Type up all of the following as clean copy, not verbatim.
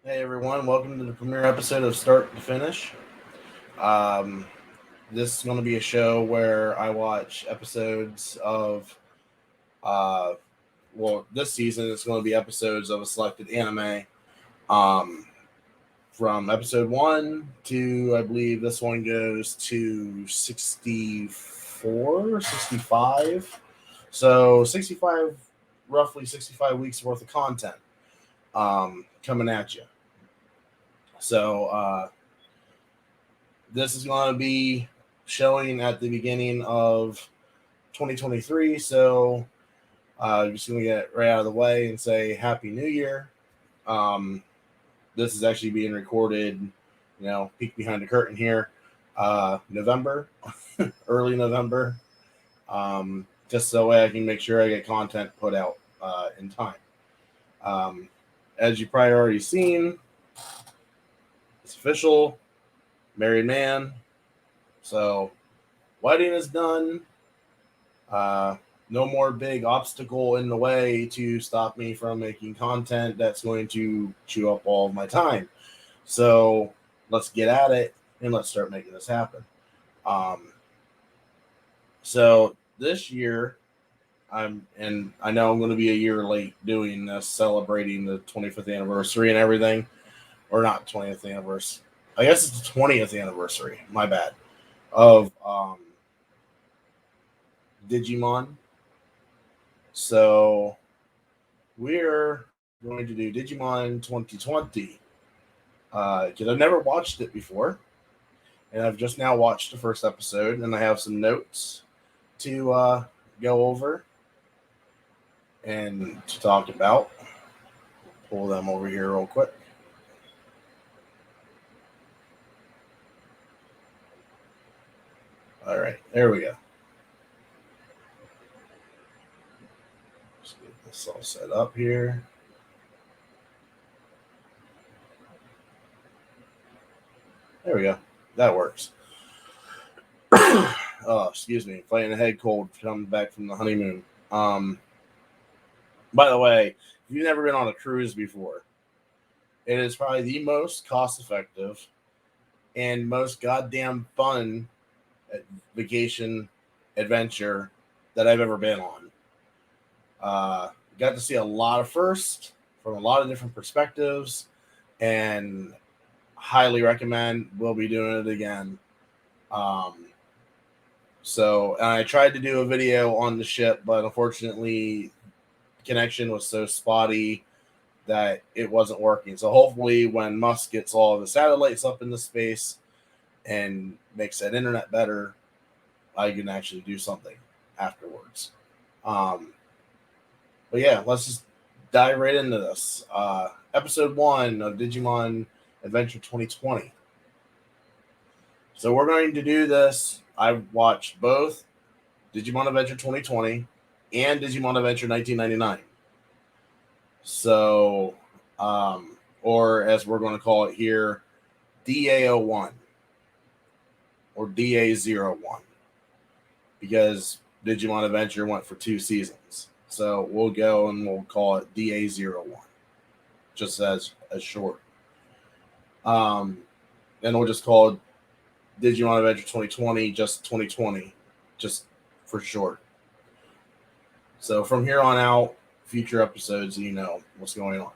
Hey everyone, welcome to the premiere episode of Start to Finish. Um, this is going to be a show where I watch episodes of, uh, this season it's going to be episodes of a selected anime. Um, from episode 1 to, I believe this one goes to 64, 65. So 65, roughly 65 weeks worth of content coming at you. So, this is going to be showing at the beginning of 2023. So just going to get right out of the way and say Happy New Year. This is actually being recorded, peek behind the curtain here, November, early November, just so way I can make sure I get content put out in time. As you probably already seen, it's official, married man. So wedding is done. Uh, no more big obstacle in the way to stop me from making content that's going to chew up all of my time. So let's get at it and let's start making this happen. Um, so this year, and I know I'm going to be a year late doing this, celebrating the 25th anniversary and everything, or not 20th anniversary. I guess it's the 20th anniversary. My bad. Of Digimon. So we're going to do Digimon 2020 because I've never watched it before, and I've just now watched the first episode, and I have some notes to go over and to talk about. Pull them over here real quick. All right, there we go. Let's get this all set up here. There we go. That works. Oh, excuse me, fighting a head cold coming back from the honeymoon. By the way, if you've never been on a cruise before, it is probably the most cost effective and most goddamn fun vacation adventure that I've ever been on. Got to see a lot of firsts from a lot of different perspectives, and highly recommend. We'll be doing it again. Um, and I tried to do a video on the ship, but unfortunately, connection was so spotty that it wasn't working. So hopefully, when Musk gets all the satellites up into space and makes that internet better, I can actually do something afterwards. But yeah, let's just dive right into this. Episode 1 of Digimon Adventure 2020. So we're going to do this. I've watched both Digimon Adventure 2020 and Digimon Adventure 1999. So, or as we're going to call it here, DA01 or DA01, because Digimon Adventure went for 2 seasons. So we'll go and we'll call it DA01, just as short. And we'll just call it Digimon Adventure 2020, just 2020, just for short. So from here on out, future episodes, you know what's going on.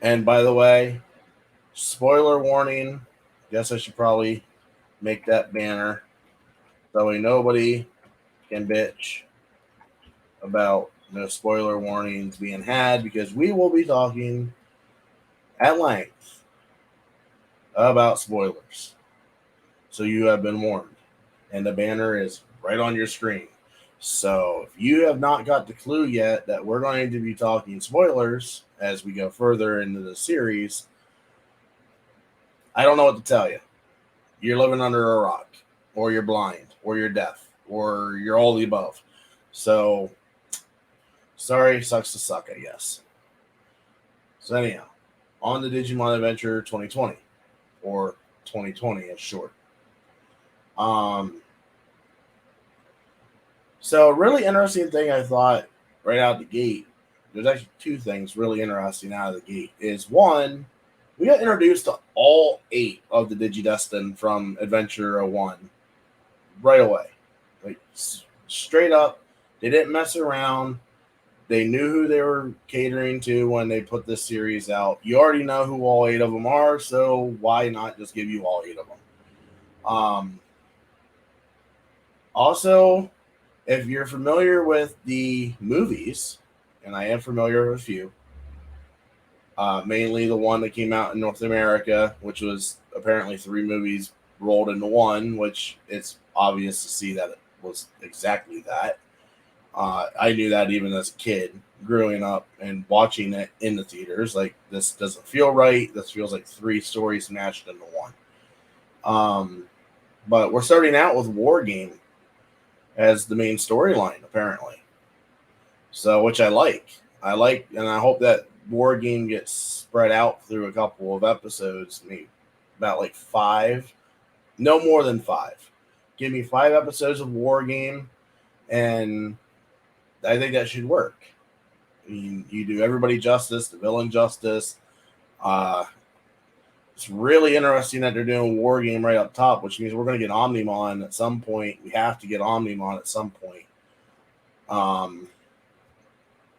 And by the way, spoiler warning. Guess I should probably make that banner so way nobody can bitch about no spoiler warnings being had, because we will be talking at length about spoilers. So you have been warned. And the banner is right on your screen. So if you have not got the clue yet that we're going to be talking spoilers as we go further into the series, I don't know what to tell you. You're living under a rock, or you're blind, or you're deaf, or you're all the above. So, sorry, sucks to suck, I guess. So anyhow, on the Digimon Adventure 2020, or 2020 as short. So a really interesting thing I thought right out the gate there's actually two things really interesting out of the gate. Is one, we got introduced to all 8 of the Digidestined from Adventure 01 right away. Like, straight up, they didn't mess around. They knew who they were catering to when they put this series out. You already know who all 8 of them are, so why not just give you all 8 of them? Also, if you're familiar with the movies, and I am familiar with a few, mainly the one that came out in North America, which was apparently 3 movies rolled into one, which it's obvious to see that it was exactly that. I knew that even as a kid, growing up and watching it in the theaters. Like, this doesn't feel right. This feels like 3 stories mashed into one. But we're starting out with War Game as the main storyline, apparently. So, which I like. And I hope that War Game gets spread out through a couple of episodes, maybe about like 5, no more than 5. Give me 5 episodes of War Game, and I think that should work. I mean, you do everybody justice, the villain justice. It's really interesting that they're doing War Game right up top, which means we're going to get Omnimon at some point. We have to get Omnimon at some point. I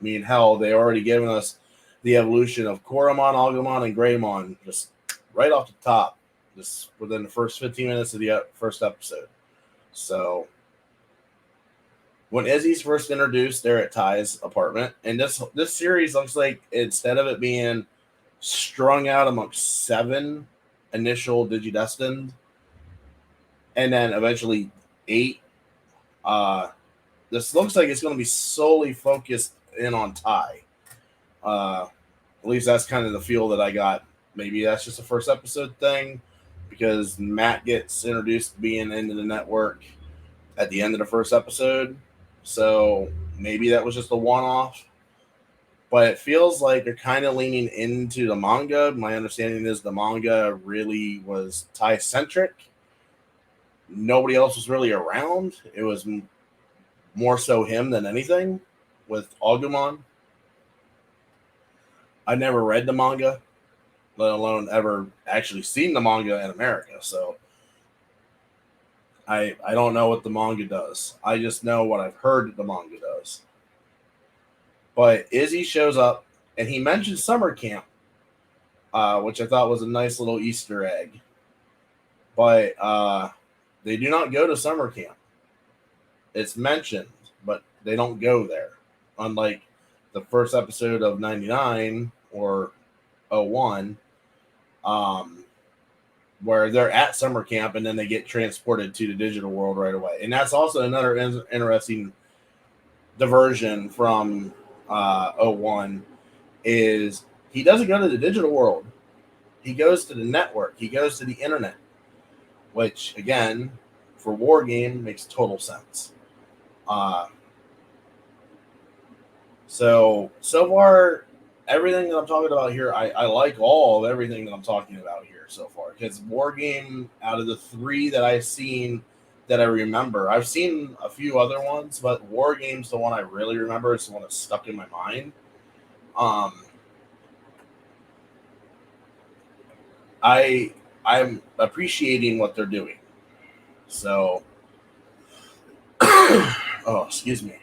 mean, hell, they already given us the evolution of Koromon, Agumon, and Greymon just right off the top, just within the first 15 minutes of the first episode. So, when Izzy's first introduced, they're at Ty's apartment, and this series looks like, instead of it being strung out amongst 7 initial Digidestined, and then eventually 8, this looks like it's going to be solely focused in on Ty. At least that's kind of the feel that I got. Maybe that's just a first episode thing, because Matt gets introduced being into the network at the end of the first episode. So maybe that was just a one-off. But it feels like they're kind of leaning into the manga. My understanding is the manga really was Ty-centric. Nobody else was really around. It was more so him than anything with Agumon. I never read the manga, let alone ever actually seen the manga in America. So I don't know what the manga does. I just know what I've heard that the manga does. But Izzy shows up, and he mentions summer camp, which I thought was a nice little Easter egg. But they do not go to summer camp. It's mentioned, but they don't go there. Unlike the first episode of 99 or 01, where they're at summer camp and then they get transported to the digital world right away. And that's also another interesting diversion from 01, is he doesn't go to the digital world. He goes to the network. He goes to the internet, which, again, for War Game makes total sense. So far, everything that I'm talking about here, I like all of everything that I'm talking about here so far. Because War Game, out of the 3 that I've seen that I remember, I've seen a few other ones, but War Game's the one I really remember. It's the one that's stuck in my mind. I'm appreciating what they're doing. So, oh, excuse me.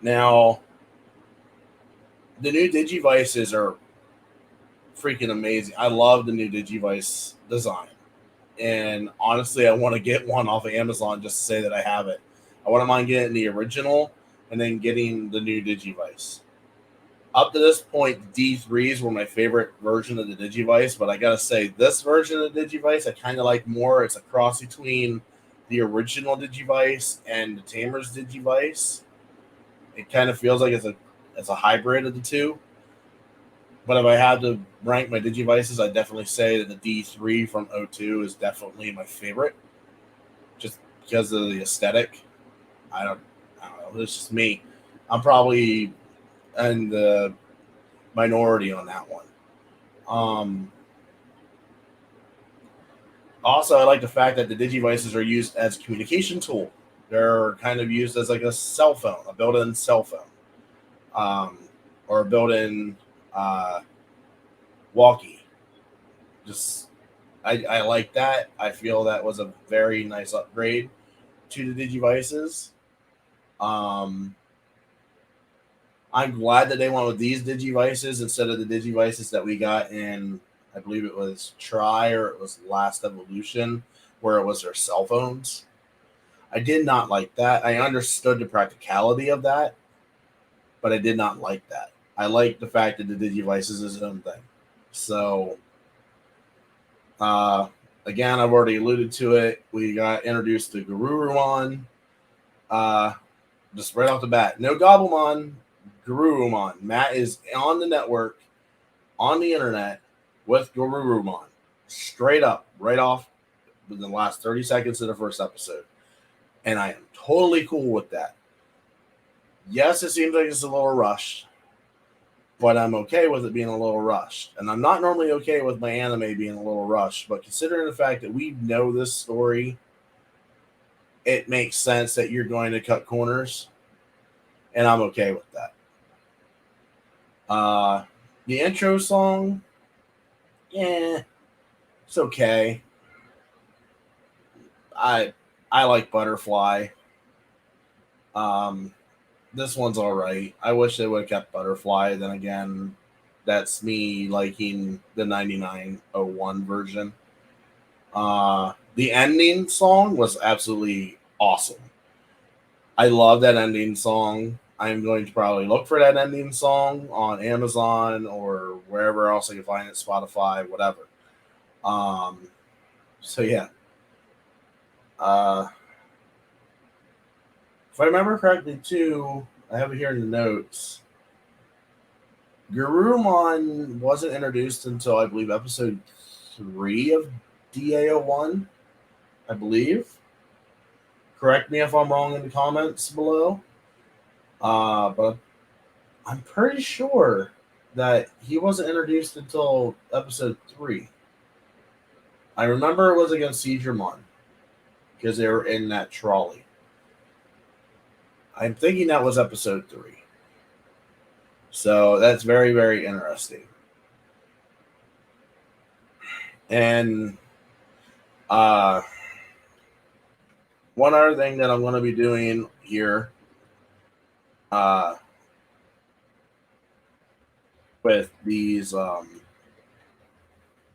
Now, the new Digivices are freaking amazing. I love the new Digivice design. And honestly, I want to get one off of Amazon just to say that I have it. I wouldn't mind getting the original and then getting the new Digivice. Up to this point, D3s were my favorite version of the Digivice, but I gotta say, this version of the Digivice I kind of like more. It's a cross between the original Digivice and the Tamer's Digivice. It kind of feels like it's a hybrid of the two. But if I had to rank my Digivices, I'd definitely say that the D3 from 02 is definitely my favorite, just because of the aesthetic. I don't know. It's just me. I'm probably in the minority on that one. Also, I like the fact that the Digivices are used as a communication tool. They're kind of used as like a cell phone, a built-in cell phone. or built-in walkie. Just I like that. I feel that was a very nice upgrade to the Digivices. Um, I'm glad that they went with these Digivices instead of the Digivices that we got in, I believe it was Try or it was Last Evolution, where it was their cell phones. I did not like that. I understood the practicality of that, but I did not like that. I like the fact that the Digivice is its own thing. So, uh, again, I've already alluded to it. We got introduced to Garurumon. Just right off the bat, no Gobblemon, Garurumon. Matt is on the network, on the internet, with Garurumon. Straight up, right off within the last 30 seconds of the first episode. And I am totally cool with that. Yes, it seems like it's a little rushed, but I'm okay with it being a little rushed. And I'm not normally okay with my anime being a little rushed, but considering the fact that we know this story, it makes sense that you're going to cut corners, and I'm okay with that. The intro song, yeah, it's okay. I like Butterfly. This one's all right. I wish they would have kept Butterfly. Then again, that's me liking the 9901 version. The ending song was absolutely awesome. I love that ending song. I'm going to probably look for that ending song on Amazon or wherever else I can find it, Spotify, whatever. So yeah. If I remember correctly, too, I have it here in the notes. Garurumon wasn't introduced until I believe episode 3 of DA01, I believe. Correct me if I'm wrong in the comments below. But I'm pretty sure that he wasn't introduced until episode 3. I remember it was against Seedramon because they were in that trolley. I'm thinking that was episode 3. So that's very, very interesting. And one other thing that I'm going to be doing here with these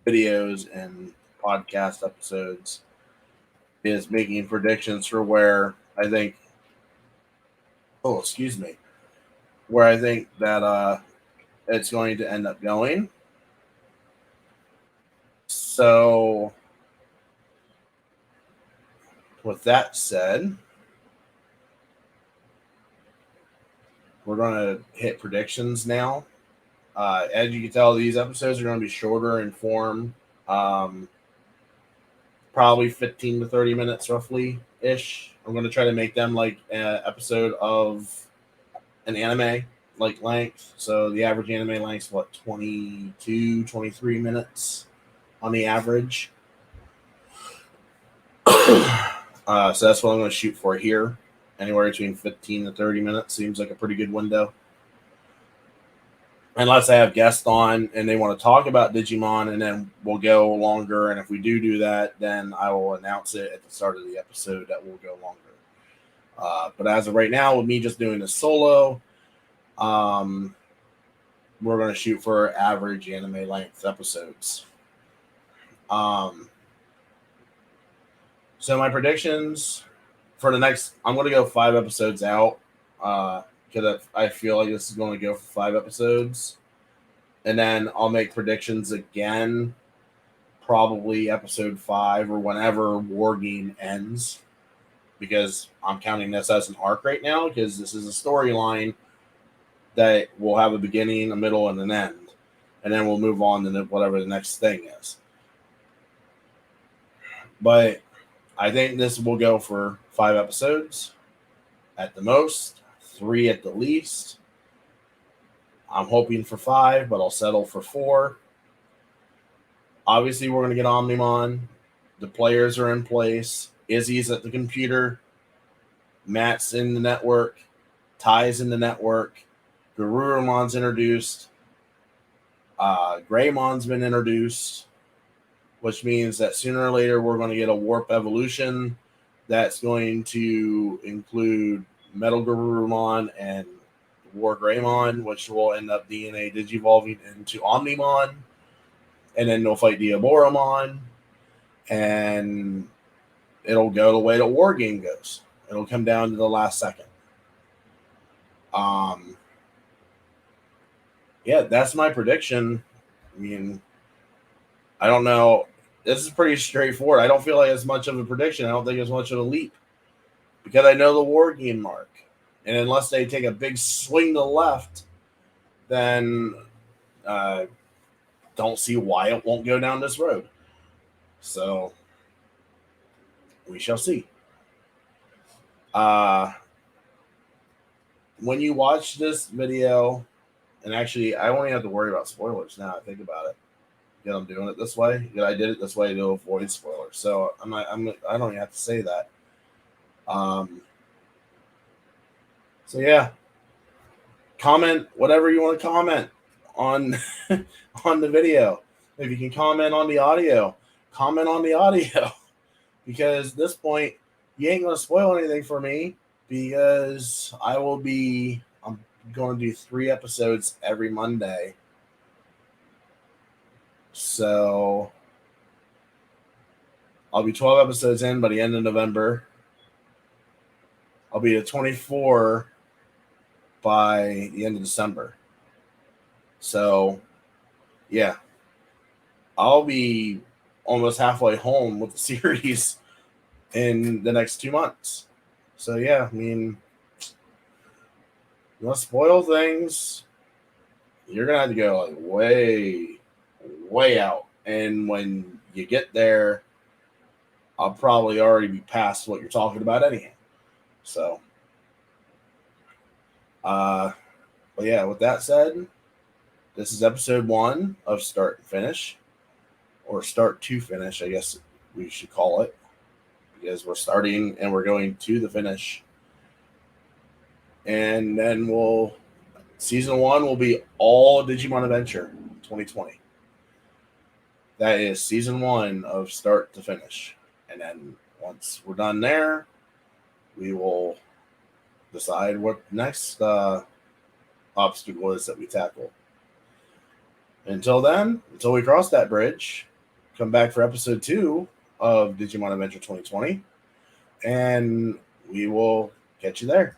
videos and podcast episodes is making predictions for where I think where I think that it's going to end up going. So with that said, we're going to hit predictions now. As you can tell, these episodes are going to be shorter in form, probably 15 to 30 minutes roughly ish. I'm going to try to make them like an episode of an anime like length. So the average anime length is what, 22, 23 minutes on the average. So that's what I'm going to shoot for here. Anywhere between 15 to 30 minutes seems like a pretty good window. Unless I have guests on and they want to talk about Digimon, and then we'll go longer. And if we do that, then I will announce it at the start of the episode that we'll go longer. But as of right now, with me just doing this solo, we're going to shoot for average anime length episodes. So my predictions for the next, I'm going to go 5 episodes out because I feel like this is going to go for 5 episodes. And then I'll make predictions again, probably episode 5 or whenever War Game ends, because I'm counting this as an arc right now because this is a storyline that will have a beginning, a middle, and an end. And then we'll move on to whatever the next thing is. But I think this will go for 5 episodes at the most, 3 at the least. I'm hoping for 5, but I'll settle for 4. Obviously, we're going to get Omnimon. The players are in place. Izzy's at the computer. Matt's in the network. Ty's in the network. Garurumon's introduced. Greymon's been introduced, which means that sooner or later we're going to get a warp evolution that's going to include Metal Garurumon and War Greymon, which will end up DNA digivolving into Omnimon, and then they'll fight Diaboromon, and it'll go the way the war game goes. It'll come down to the last second. Yeah, that's my prediction. I mean, I don't know. This is pretty straightforward. I don't feel like it's much of a prediction. I don't think it's much of a leap because I know the war game mark. And unless they take a big swing to the left, then don't see why it won't go down this road. So we shall see. When you watch this video, and actually, I won't even have to worry about spoilers now. I think about it. Yeah, I'm doing it this way. Yeah, I did it this way to avoid spoilers. So I don't even have to say that. So yeah, comment whatever you want to comment on on the video. If you can comment on the audio, comment on the audio. Because at this point, you ain't gonna spoil anything for me because I'm going to do 3 episodes every Monday. So I'll be 12 episodes in by the end of November. I'll be at 24 by the end of December. So, yeah. I'll be almost halfway home with the series in the next 2 months. So, yeah, I mean, you want to spoil things, you're going to have to go like way out. And when you get there, I'll probably already be past what you're talking about anyhow. So, but yeah, with that said, this is episode 1 of Start and Finish, or Start to Finish, I guess we should call it, because we're starting and we're going to the finish. And then season 1 will be all Digimon Adventure 2020. That is season 1 of Start to Finish. And then once we're done there, we will decide what next obstacle is that we tackle. Until then, until we cross that bridge, come back for episode 2 of Digimon Adventure 2020, and we will catch you there.